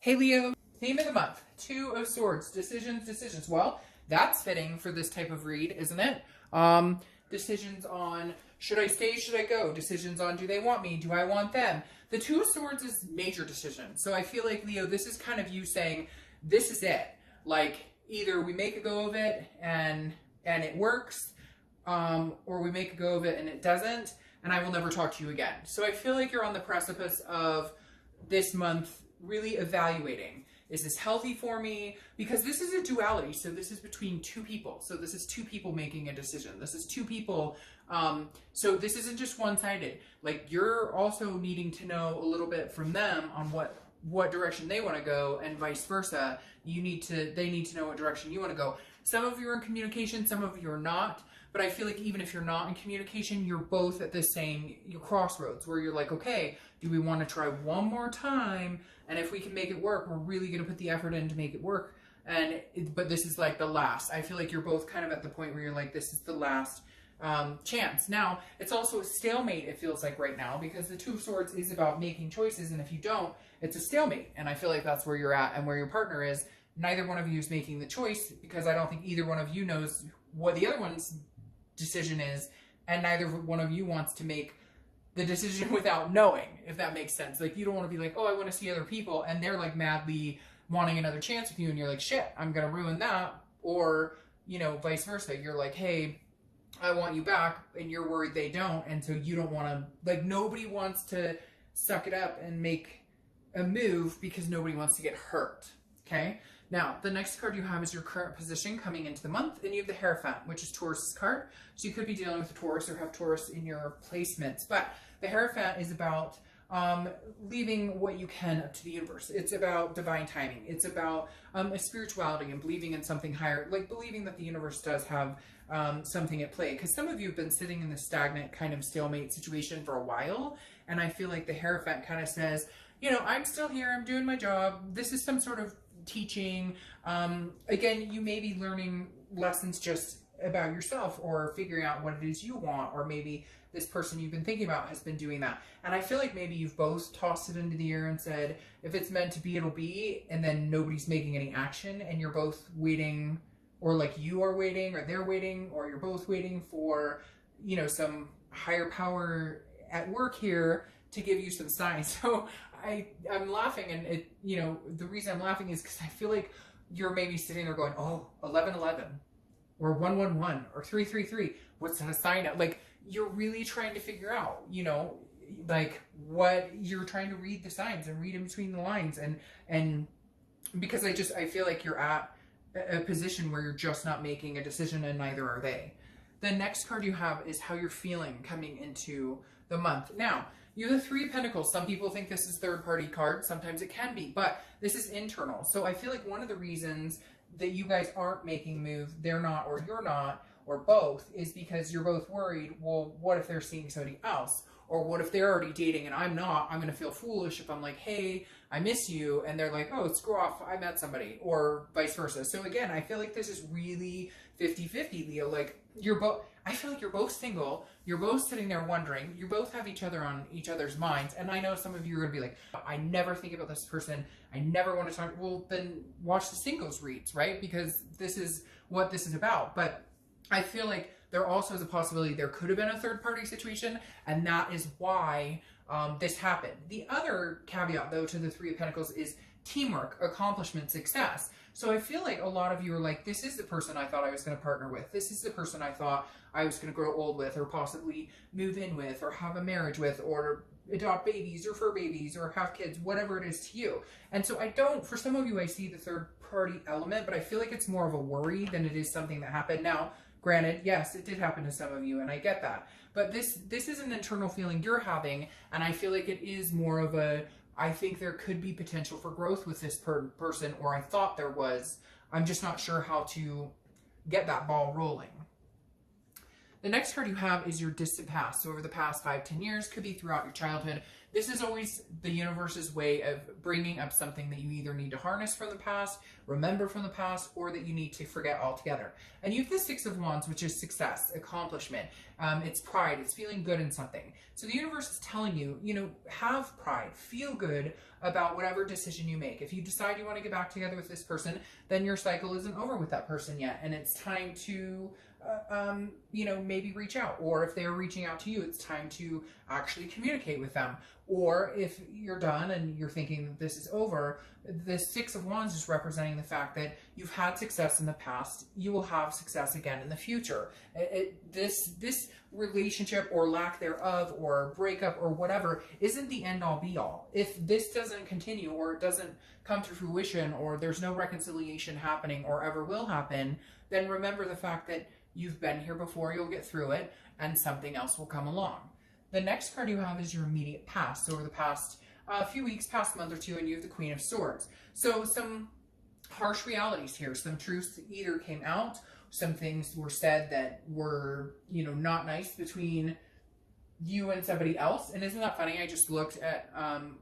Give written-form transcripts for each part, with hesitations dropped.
Hey Leo, theme of the month, Two of Swords, decisions. Well, that's fitting for this type of read, isn't it? Decisions on should I stay, should I go? Decisions on do they want me, do I want them? The Two of Swords is major decision. So I feel like, Leo, this is kind of you saying, this is it. Like, either we make a go of it and it works, or we make a go of it and it doesn't, and I will never talk to you again. So I feel like you're on the precipice of this month really evaluating, is this healthy for me? Because this is a duality, so this is between two people. So this is two people making a decision. This is two people, so this isn't just one-sided. Like, you're also needing to know a little bit from them on what direction they want to go, and vice versa. They need to know what direction you want to go. Some of you are in communication, some of you are not. But I feel like even if you're not in communication, you're both at the same crossroads where you're like, okay, do we want to try one more time? And if we can make it work, we're really going to put the effort in to make it work. But this is like the last. I feel like you're both kind of at the point where you're like, this is the last chance. Now, it's also a stalemate, it feels like right now, because the Two of Swords is about making choices. And if you don't, it's a stalemate. And I feel like that's where you're at and where your partner is. Neither one of you is making the choice, because I don't think either one of you knows what the other one's decision is, and neither one of you wants to make the decision without knowing, if that makes sense. Like, you don't want to be like, oh, I want to see other people, and they're like madly wanting another chance with you, and you're like, shit, I'm gonna ruin that. Or, you know, vice versa. You're like, hey, I want you back, and you're worried they don't, and so you don't want to, like, nobody wants to suck it up and make a move because nobody wants to get hurt. Okay? Now, the next card you have is your current position coming into the month, and you have the Hierophant, which is Taurus's card. So you could be dealing with a Taurus or have Taurus in your placements. But the Hierophant is about leaving what you can up to the universe. It's about divine timing. It's about a spirituality and believing in something higher, like believing that the universe does have something at play. Because some of you have been sitting in this stagnant kind of stalemate situation for a while, and I feel like the Hierophant kind of says, you know, I'm still here, I'm doing my job. This is some sort of teaching. Again, you may be learning lessons just about yourself, or figuring out what it is you want, or maybe this person you've been thinking about has been doing that. And I feel like maybe you've both tossed it into the air and said, if it's meant to be, it'll be, and then nobody's making any action, and you're both waiting, or like you are waiting, or they're waiting, or you're both waiting for, you know, some higher power at work here to give you some signs. So I'm laughing, and it, you know, the reason I'm laughing is because I feel like you're maybe sitting there going, oh, 1111 or 111 or 333. What's that a sign of? Like, you're really trying to figure out, you know, like what you're trying to read the signs and read in between the lines. And because I feel like you're at a position where you're just not making a decision, and neither are they. The next card you have is how you're feeling coming into the month. Now, you have the Three of Pentacles. Some people think this is third-party card. Sometimes it can be, but this is internal. So I feel like one of the reasons that you guys aren't making a move, they're not, or you're not, or both, is because you're both worried, well, what if they're seeing somebody else? Or what if they're already dating and I'm not? I'm going to feel foolish if I'm like, hey, I miss you. And they're like, oh, screw off, I met somebody. Or vice versa. So again, I feel like this is really 50-50, Leo. Like, I feel like you're both single. You're both sitting there wondering. You both have each other on each other's minds. And I know some of you are going to be like, I never think about this person. I never want to talk. Well, then watch the singles reads, right? Because this is what this is about. But I feel like there also is a possibility there could have been a third-party situation, and that is why this happened. The other caveat, though, to the Three of Pentacles is teamwork, accomplishment, success. So I feel like a lot of you are like, this is the person I thought I was going to partner with. This is the person I thought I was going to grow old with, or possibly move in with, or have a marriage with, or adopt babies, or fur babies, or have kids, whatever it is to you. And so I don't, for some of you, I see the third-party element, but I feel like it's more of a worry than it is something that happened. Now, granted, yes, it did happen to some of you, and I get that. But this is an internal feeling you're having, and I feel like it is more of a, I think there could be potential for growth with this person, or I thought there was. I'm just not sure how to get that ball rolling. The next card you have is your distant past. So over the past 5-10 years, could be throughout your childhood. This is always the universe's way of bringing up something that you either need to harness from the past, remember from the past, or that you need to forget altogether. And you have the Six of Wands, which is success, accomplishment. It's pride. It's feeling good in something. So the universe is telling you, you know, have pride, feel good about whatever decision you make. If you decide you want to get back together with this person, then your cycle isn't over with that person yet. And it's time to you know, maybe reach out, or if they're reaching out to you, it's time to actually communicate with them. Or if you're done and you're thinking that this is over, the Six of Wands is representing the fact that you've had success in the past, you will have success again in the future. This relationship or lack thereof or breakup or whatever isn't the end all be all. If this doesn't continue or it doesn't come to fruition or there's no reconciliation happening or ever will happen, then remember the fact that you've been here before, you'll get through it, and something else will come along. The next card you have is your immediate past. So over the past few weeks, past month or two, and you have the Queen of Swords. So some harsh realities here. Some truths either came out, some things were said that were, you know, not nice between you and somebody else. And isn't that funny? I just looked at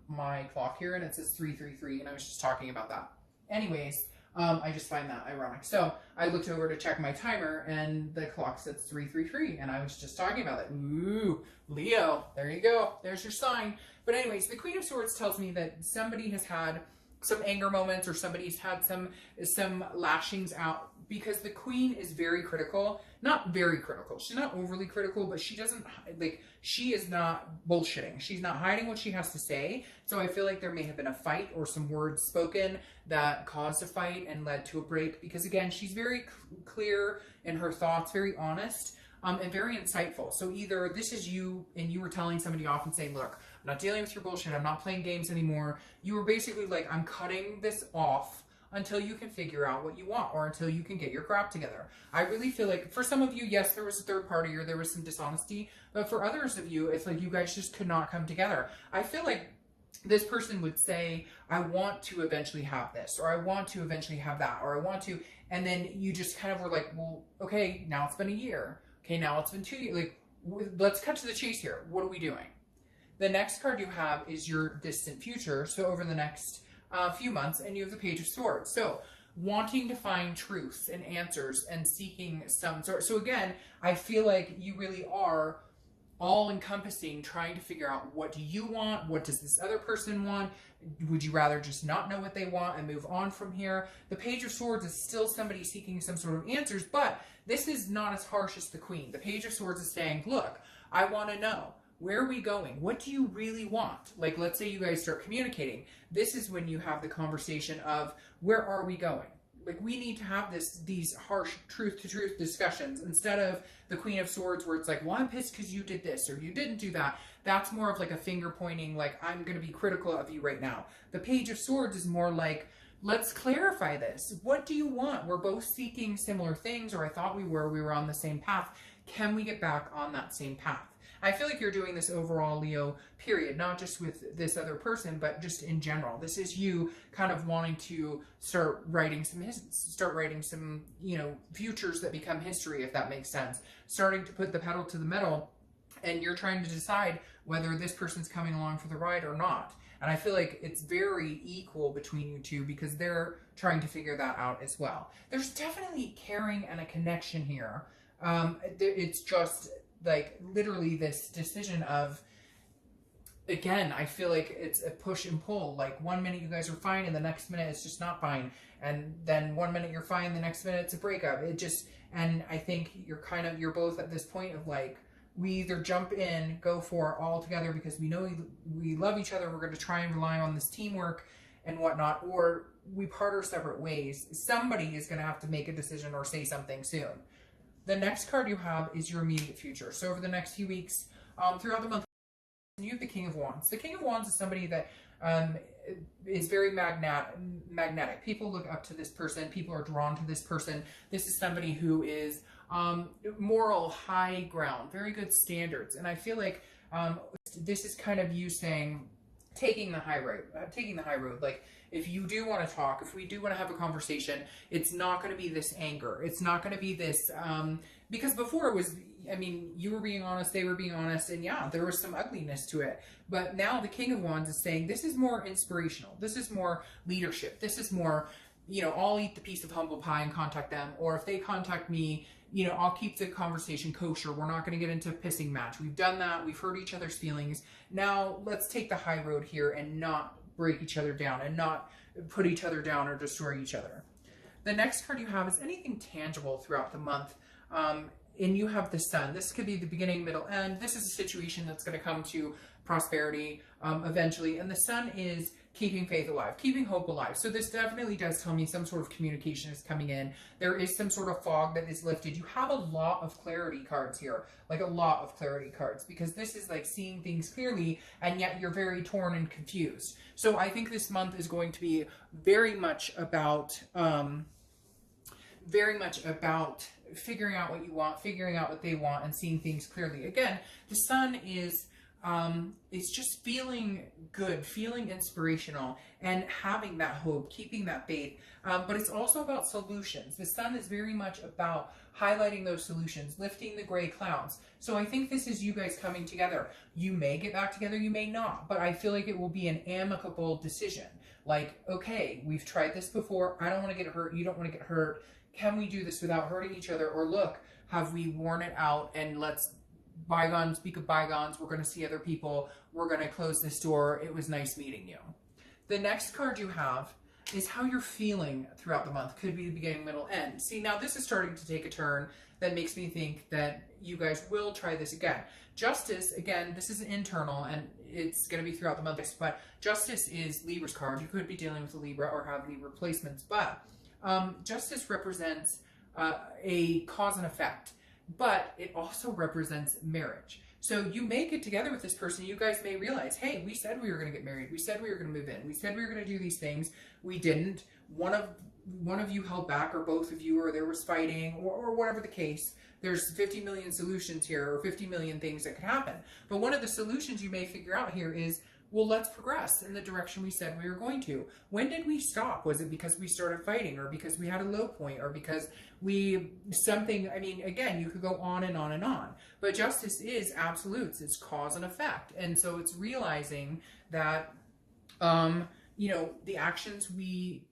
my clock here and it says 333, and I was just talking about that. Anyways, I just find that ironic. So I looked over to check my timer and the clock says 333 and I was just talking about it. Ooh, Leo, there you go. There's your sign. But anyways, the Queen of Swords tells me that somebody has had some anger moments or somebody's had some lashings out, because the Queen is very critical. Not very critical. She's not overly critical, but she doesn't, like, she is not bullshitting. She's not hiding what she has to say. So I feel like there may have been a fight or some words spoken that caused a fight and led to a break, because again, she's very clear in her thoughts, very honest, and very insightful. So either this is you and you were telling somebody off and saying, look, I'm not dealing with your bullshit. I'm not playing games anymore. You were basically like, I'm cutting this off until you can figure out what you want or until you can get your crap together. I really feel like for some of you, yes, there was a third party or there was some dishonesty, but for others of you, it's like you guys just could not come together. I feel like this person would say, I want to eventually have this, or I want to eventually have that, or I want to, and then you just kind of were like, well, okay, now it's been a year. Okay, now it's been 2 years. Like, let's cut to the chase here. What are we doing? The next card you have is your distant future. So over the next few months, and you have the Page of Swords. So wanting to find truths and answers and seeking some sort. So again, I feel like you really are all encompassing, trying to figure out, what do you want? What does this other person want? Would you rather just not know what they want and move on from here? The Page of Swords is still somebody seeking some sort of answers, but this is not as harsh as the Queen. The Page of Swords is saying, look, I want to know. Where are we going? What do you really want? Like, let's say you guys start communicating. This is when you have the conversation of, where are we going? Like, we need to have these harsh truth-to-truth discussions instead of the Queen of Swords where it's like, well, I'm pissed because you did this or you didn't do that. That's more of like a finger pointing, like, I'm going to be critical of you right now. The Page of Swords is more like, let's clarify this. What do you want? We're both seeking similar things, or I thought we were on the same path. Can we get back on that same path? I feel like you're doing this overall, Leo, period, not just with this other person, but just in general. This is you kind of wanting to start writing some, you know, futures that become history, if that makes sense. Starting to put the pedal to the metal, and you're trying to decide whether this person's coming along for the ride or not. And I feel like it's very equal between you two, because they're trying to figure that out as well. There's definitely caring and a connection here. It's just like literally this decision of, again, I feel like it's a push and pull. Like, 1 minute you guys are fine and the next minute it's just not fine. And then 1 minute you're fine, the next minute it's a breakup. It just, and I think you're both at this point of like, we either jump in, go for it all together because we know we love each other, we're going to try and rely on this teamwork and whatnot, or we part our separate ways. Somebody is going to have to make a decision or say something soon. The next card you have is your immediate future. So over the next few weeks, throughout the month, you have the King of Wands. The King of Wands is somebody that is very magnetic. People look up to this person. People are drawn to this person. This is somebody who is moral, high ground, very good standards. And I feel like this is kind of you saying, taking the high road. Like, if you do want to talk, if we do want to have a conversation, it's not going to be this anger. It's not going to be this, because before it was, I mean, you were being honest, they were being honest, and yeah, there was some ugliness to it. But now the King of Wands is saying this is more inspirational. This is more leadership. This is more, you know, I'll eat the piece of humble pie and contact them. Or if they contact me, you know, I'll keep the conversation kosher. We're not going to get into a pissing match. We've done that. We've hurt each other's feelings. Now let's take the high road here and not break each other down and not put each other down or destroy each other. The next card you have is anything tangible throughout the month. And you have the Sun. This could be the beginning, middle, end. This is a situation that's going to come to prosperity eventually. And the Sun is keeping faith alive, keeping hope alive. So this definitely does tell me some sort of communication is coming in. There is some sort of fog that is lifted. You have a lot of clarity cards here, like a lot of clarity cards, because this is like seeing things clearly, and yet you're very torn and confused. So I think this month is going to be very much about figuring out what you want, figuring out what they want, and seeing things clearly. Again, the Sun is just feeling good, feeling inspirational, and having that hope, keeping that faith. But it's also about solutions. The Sun is very much about highlighting those solutions, lifting the gray clouds. So I think this is you guys coming together. You may get back together, you may not, but I feel like it will be an amicable decision. Like, okay, we've tried this before. I don't want to get hurt. You don't want to get hurt. Can we do this without hurting each other? Or look, have we worn it out, and let's bygones speak of bygones. We're going to see other people. We're going to close this door. It was nice meeting you. The next card you have is how you're feeling throughout the month. Could be the beginning, middle, end. See, now this is starting to take a turn that makes me think that you guys will try this again. Justice, again, this is internal, and it's going to be throughout the month, but Justice is Libra's card. You could be dealing with a Libra or have Libra placements, but Justice represents a cause and effect, but it also represents marriage. So you may get together with this person. You guys may realize, hey, we said we were going to get married. We said we were going to move in. We said we were going to do these things. We didn't. One of you held back, or both of you, or there was fighting, or whatever the case. There's 50 million solutions here, or 50 million things that could happen. But one of the solutions you may figure out here is, well, let's progress in the direction we said we were going to. When did we stop? Was it because we started fighting, or because we had a low point, or because I mean, again, you could go on and on and on. But Justice is absolutes. It's cause and effect. And so it's realizing that, you know, the actions we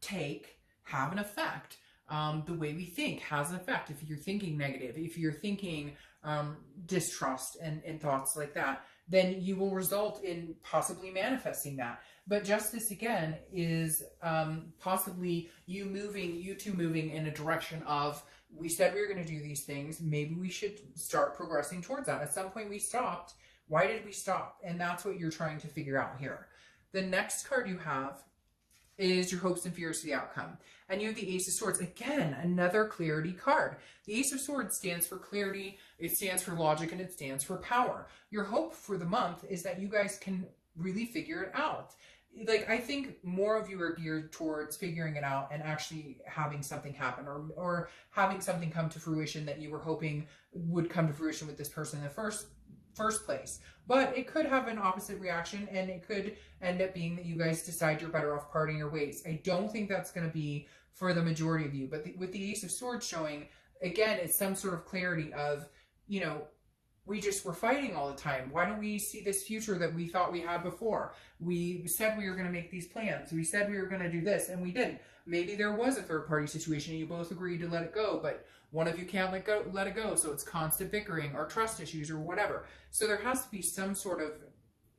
take have an effect. The way we think has an effect. If you're thinking negative, if you're thinking distrust and thoughts like that, then you will result in possibly manifesting that. But Justice, again, is possibly you two moving in a direction of, we said we were going to do these things. Maybe we should start progressing towards that. At some point we stopped. Why did we stop? And that's what you're trying to figure out here. The next card you have is your hopes and fears for the outcome. And you have the Ace of Swords. Again, another clarity card. The Ace of Swords stands for clarity, it stands for logic, and it stands for power. Your hope for the month is that you guys can really figure it out. Like, I think more of you are geared towards figuring it out and actually having something happen, or having something come to fruition that you were hoping would come to fruition with this person in the first place. But it could have an opposite reaction, and it could end up being that you guys decide you're better off parting your ways. I don't think that's going to be for the majority of you, but with the Ace of Swords showing, again, it's some sort of clarity of, you know, we just were fighting all the time. Why don't we see this future that we thought we had before? We said we were going to make these plans. We said we were going to do this, and we didn't. Maybe there was a third-party situation and you both agreed to let it go, but one of you can't let it go, so it's constant bickering or trust issues or whatever. So there has to be some sort of,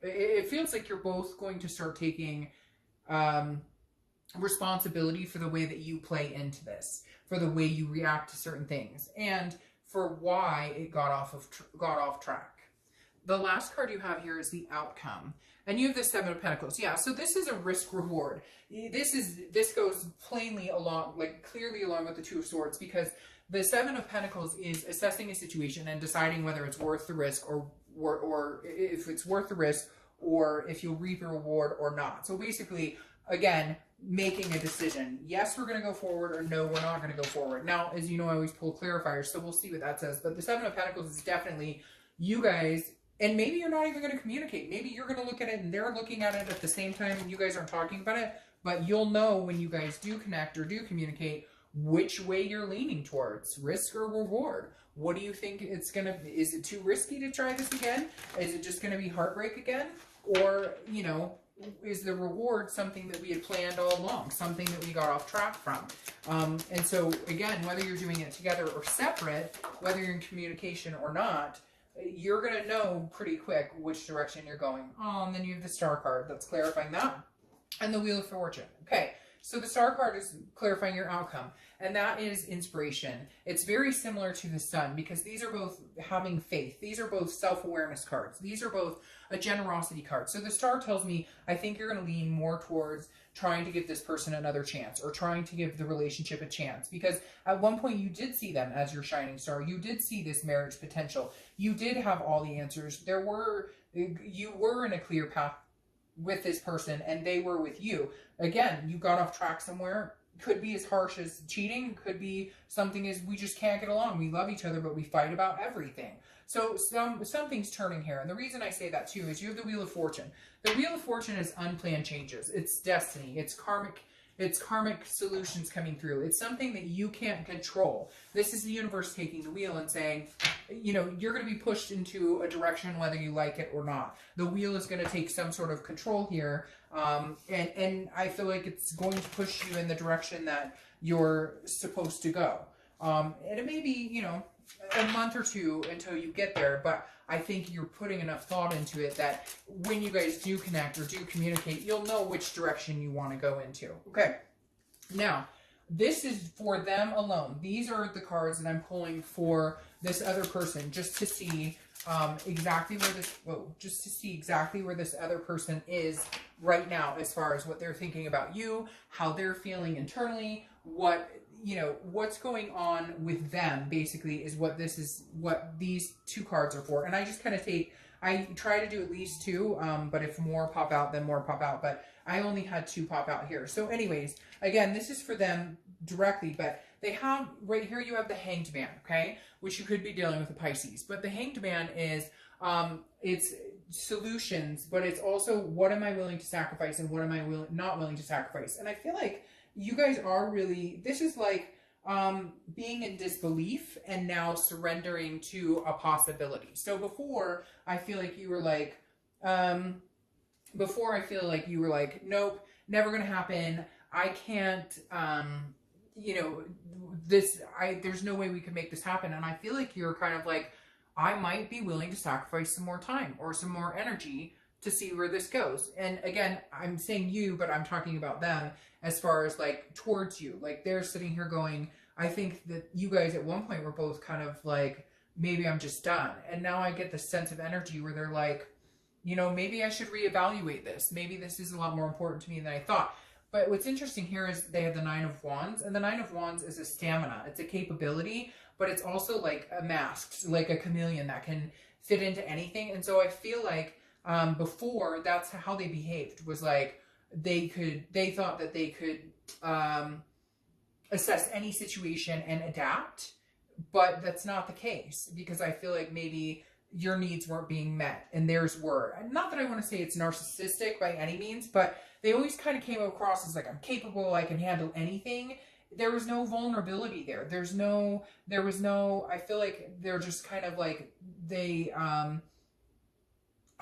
it feels like you're both going to start taking responsibility for the way that you play into this, for the way you react to certain things, and for why it got off track. The last card you have here is the outcome. And you have the Seven of Pentacles. Yeah, so this is a risk reward. This goes plainly along, like clearly along with the Two of Swords, because the Seven of Pentacles is assessing a situation and deciding whether it's worth the risk, or if it's worth the risk, or if you'll reap the reward or not. So basically, again, making a decision. Yes, we're going to go forward, or no, we're not going to go forward. Now, as you know, I always pull clarifiers, so we'll see what that says. But the Seven of Pentacles is definitely you guys, and maybe you're not even going to communicate. Maybe you're going to look at it and they're looking at it at the same time and you guys aren't talking about it, but you'll know when you guys do connect or do communicate which way you're leaning towards, risk or reward. What do you think it's going to be? Is it too risky to try this again? Is it just going to be heartbreak again? Or, you know, is the reward something that we had planned all along, something that we got off track from? And so, again, whether you're doing it together or separate, whether you're in communication or not, you're going to know pretty quick which direction you're going. Oh, and then you have the Star card that's clarifying that. And the Wheel of Fortune. Okay, so the Star card is clarifying your outcome. And that is inspiration. It's very similar to the Sun because these are both having faith. These are both self-awareness cards. These are both a generosity card. So the Star tells me, I think you're going to lean more towards trying to give this person another chance or trying to give the relationship a chance. Because at one point you did see them as your shining star. You did see this marriage potential. You did have all the answers. You were in a clear path with this person and they were with you. Again, you got off track somewhere. Could be as harsh as cheating. Could be something as we just can't get along. We love each other, but we fight about everything. So something's turning here. And the reason I say that too is you have the Wheel of Fortune. The Wheel of Fortune is unplanned changes. It's destiny. It's karmic solutions coming through. It's something that you can't control. This is the universe taking the wheel and saying, you know, you're going to be pushed into a direction whether you like it or not. The wheel is going to take some sort of control here. And I feel like it's going to push you in the direction that you're supposed to go. And it may be, you know, a month or two until you get there, but I think you're putting enough thought into it that when you guys do connect or do communicate, you'll know which direction you want to go into. Okay. Now, this is for them alone. These are the cards that I'm pulling for this other person just to see exactly where this other person is right now as far as what they're thinking about you, how they're feeling internally, what's going on with them basically is what these two cards are for. And I just kind of I try to do at least two, but if more pop out, then more pop out. But I only had two pop out here. So anyways, again, this is for them directly, but they have, right here you have the Hanged Man, okay? Which you could be dealing with a Pisces. But the Hanged Man is, it's solutions, but it's also what am I willing to sacrifice and what am I not willing to sacrifice. And I feel like you guys are really, this is like being in disbelief and now surrendering to a possibility. So before, I feel like you were like, nope, never gonna happen. I can't, there's no way we could make this happen. And I feel like you're kind of like, I might be willing to sacrifice some more time or some more energy to see where this goes. And again, I'm saying you, but I'm talking about them as far as like towards you. Like they're sitting here going, I think that you guys at one point were both kind of like, maybe I'm just done. And now I get this sense of energy where they're like, you know, maybe I should reevaluate this. Maybe this is a lot more important to me than I thought. But what's interesting here is they have the Nine of Wands, and the Nine of Wands is a stamina. It's a capability, but it's also like a mask, like a chameleon that can fit into anything. And so I feel like before, that's how they behaved, was like they thought that they could assess any situation and adapt, but that's not the case, because I feel like maybe your needs weren't being met and theirs were. Not that I want to say it's narcissistic by any means, but they always kind of came across as like, I'm capable, I can handle anything. There was no vulnerability there. There was no, I feel like they're just kind of like, they, I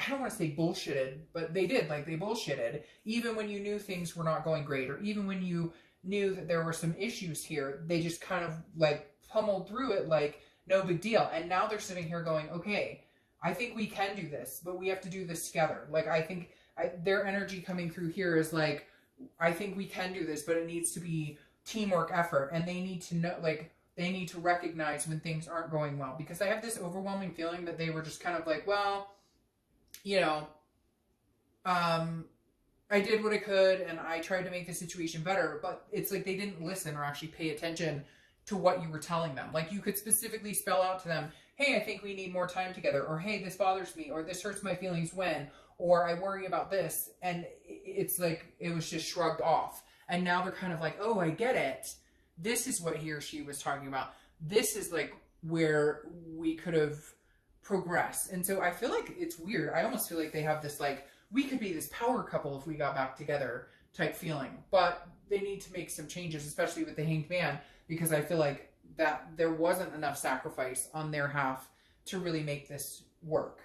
don't want to say bullshitted, but they did, like they bullshitted. Even when you knew things were not going great, or even when you knew that there were some issues here, they just kind of like pummeled through it like no big deal. And now they're sitting here going, okay, I think we can do this, but we have to do this together. Like I think their energy coming through here is like, I think we can do this, but it needs to be teamwork effort. And they need to know, like, they need to recognize when things aren't going well, because I have this overwhelming feeling that they were just kind of like, well, you know, I did what I could and I tried to make the situation better, but it's like they didn't listen or actually pay attention to what you were telling them. Like you could specifically spell out to them, hey, I think we need more time together, or hey, this bothers me, or this hurts my feelings when, or I worry about this. And it's like, it was just shrugged off. And now they're kind of like, oh, I get it. This is what he or she was talking about. This is like where we could have progressed. And so I feel like it's weird. I almost feel like they have this like, we could be this power couple if we got back together type feeling. But they need to make some changes, especially with the Hanged Man, because I feel like that there wasn't enough sacrifice on their half to really make this work.